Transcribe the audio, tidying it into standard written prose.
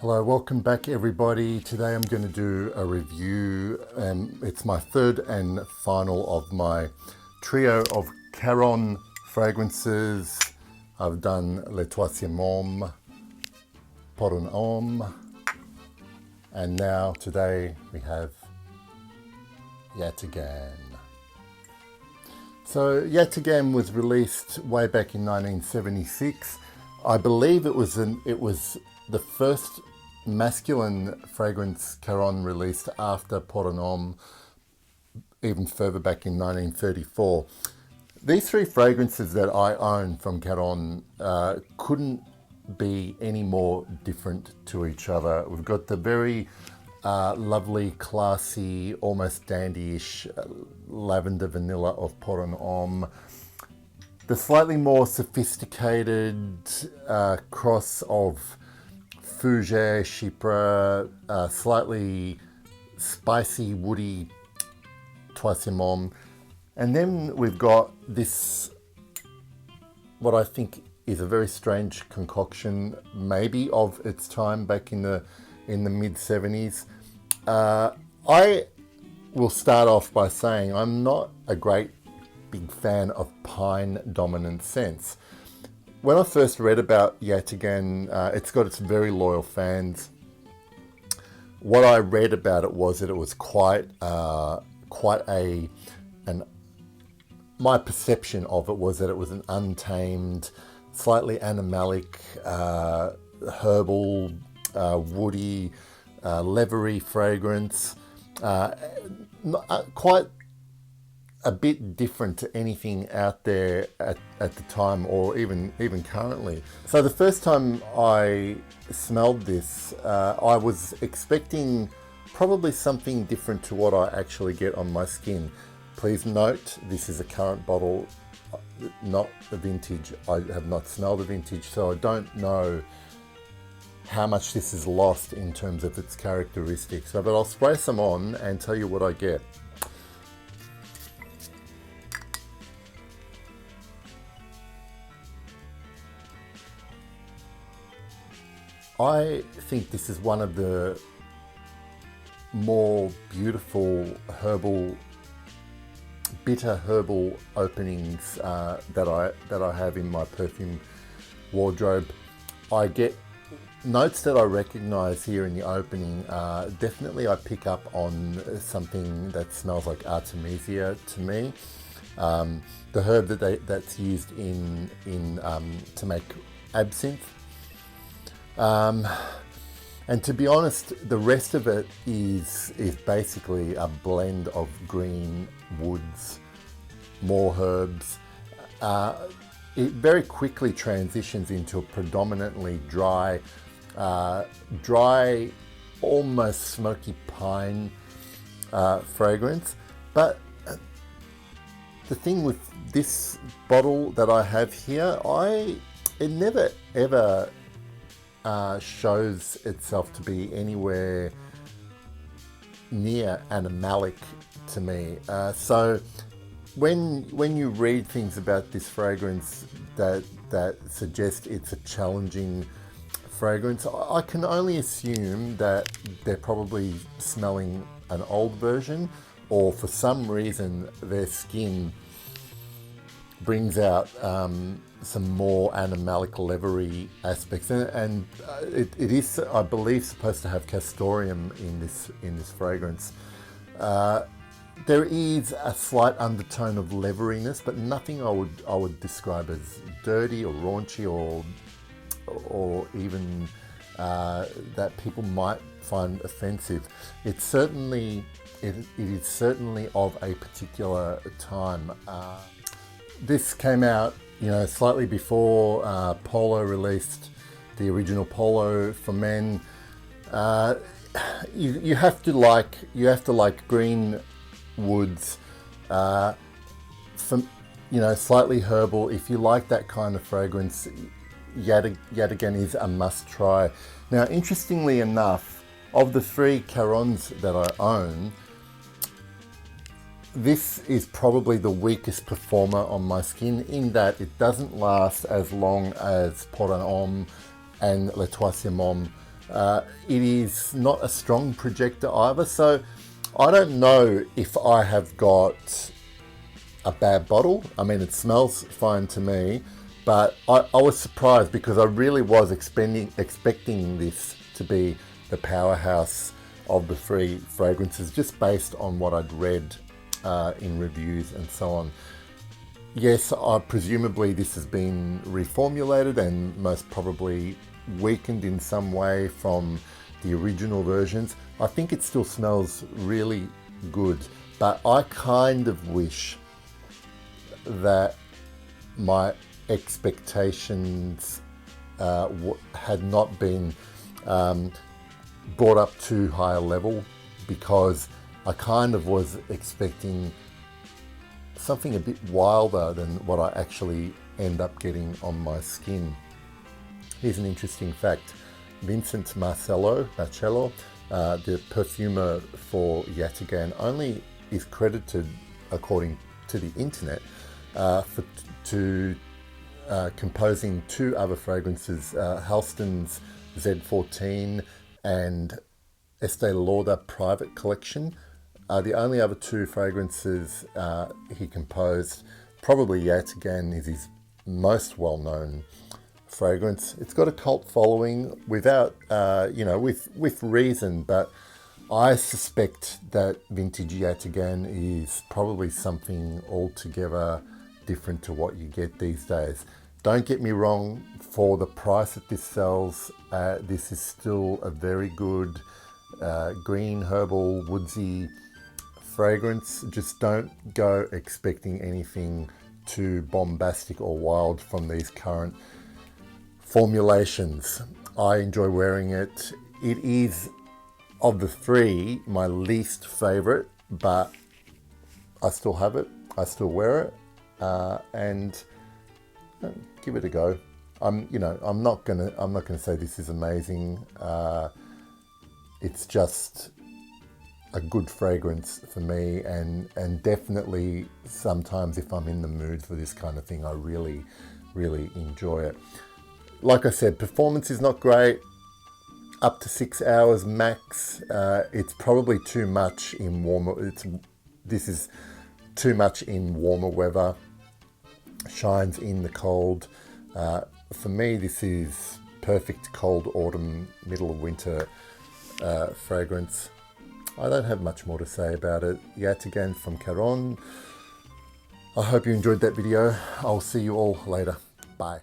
Hello, welcome back everybody. Today I'm going to do a review. It's my third and final of my trio of Caron fragrances. I've done Le Troisième Homme, Pour un Homme, and now today we have Yatagan. So Yatagan was released way back in 1976. I believe it was the first masculine fragrance Caron released after Pour un Homme, even further back in 1934. These three fragrances that I own from Caron couldn't be any more different to each other. We've got the very lovely, classy, almost dandy-ish lavender vanilla of Pour un Homme. The slightly more sophisticated cross of Fougère, Chypre, slightly spicy, woody Troisième Homme. And then we've got this, what I think is a very strange concoction, maybe of its time back in the mid-70s. I will start off by saying I'm not a great big fan of pine dominant scents. When I first read about Yatagan, it's got its very loyal fans. What I read about it was that it was my perception of it was that it was an untamed, slightly animalic, herbal, woody, leathery fragrance. Quite a bit different to anything out there at the time, or even currently. So the first time I smelled this, I was expecting probably something different to what I actually get on my skin. Please note, this is a current bottle, not a vintage. I have not smelled a vintage, so I don't know how much this is lost in terms of its characteristics. But I'll spray some on and tell you what I get. I think this is one of the more beautiful bitter herbal openings that I have in my perfume wardrobe. I get notes that I recognize here in the opening. Definitely I pick up on something that smells like Artemisia to me. The herb that's used to make absinthe. And to be honest, the rest of it is basically a blend of green woods, more herbs. It very quickly transitions into a predominantly dry, almost smoky pine fragrance. But the thing with this bottle that I have here, it never ever shows itself to be anywhere near animalic to me. So when you read things about this fragrance that suggest it's a challenging fragrance, I can only assume that they're probably smelling an old version, or for some reason their skin brings out some more animalic leathery aspects, and it is, I believe, supposed to have castoreum in this fragrance. There is a slight undertone of leatheriness, but nothing I would describe as dirty or raunchy or even that people might find offensive. It is certainly of a particular time. This came out, slightly before Polo released the original Polo for men. You have to like green woods, slightly herbal. If you like that kind of fragrance, Yatagan is a must try. Now, interestingly enough, of the three Carons that I own, this is probably the weakest performer on my skin, in that it doesn't last as long as Pour un Homme and Le Troisième Homme It is not a strong projector either, so I don't know if I have got a bad bottle. I mean, it smells fine to me, but I was surprised because I really was expecting this to be the powerhouse of the three fragrances, just based on what I'd read in reviews and so on. Yes, presumably this has been reformulated and most probably weakened in some way from the original versions. I think it still smells really good, but I kind of wish that my expectations had not been brought up too high a level, because I kind of was expecting something a bit wilder than what I actually end up getting on my skin. Here's an interesting fact. Vincent Marcello, the perfumer for Yatagan, only is credited, according to the internet, to composing two other fragrances, Halston's Z14 and Estee Lauder Private Collection. The only other two fragrances he composed. Probably Yatagan is his most well-known fragrance. It's got a cult following without, with reason, but I suspect that vintage Yatagan is probably something altogether different to what you get these days. Don't get me wrong, for the price that this sells, this is still a very good green, herbal, woodsy fragrance. Just don't go expecting anything too bombastic or wild from these current formulations. I enjoy wearing it. It is, of the three, my least favorite, but I still have it. I still wear it, and give it a go. I'm not gonna say this is amazing. It's just a good fragrance for me, and definitely sometimes if I'm in the mood for this kind of thing, I really, really enjoy it. Like I said, performance is not great. Up to 6 hours max. It's probably too much in warmer. This is too much in warmer weather. Shines in the cold. For me, this is perfect cold autumn, middle of winter fragrance. I don't have much more to say about it. Yatagan from Caron. I hope you enjoyed that video. I'll see you all later. Bye.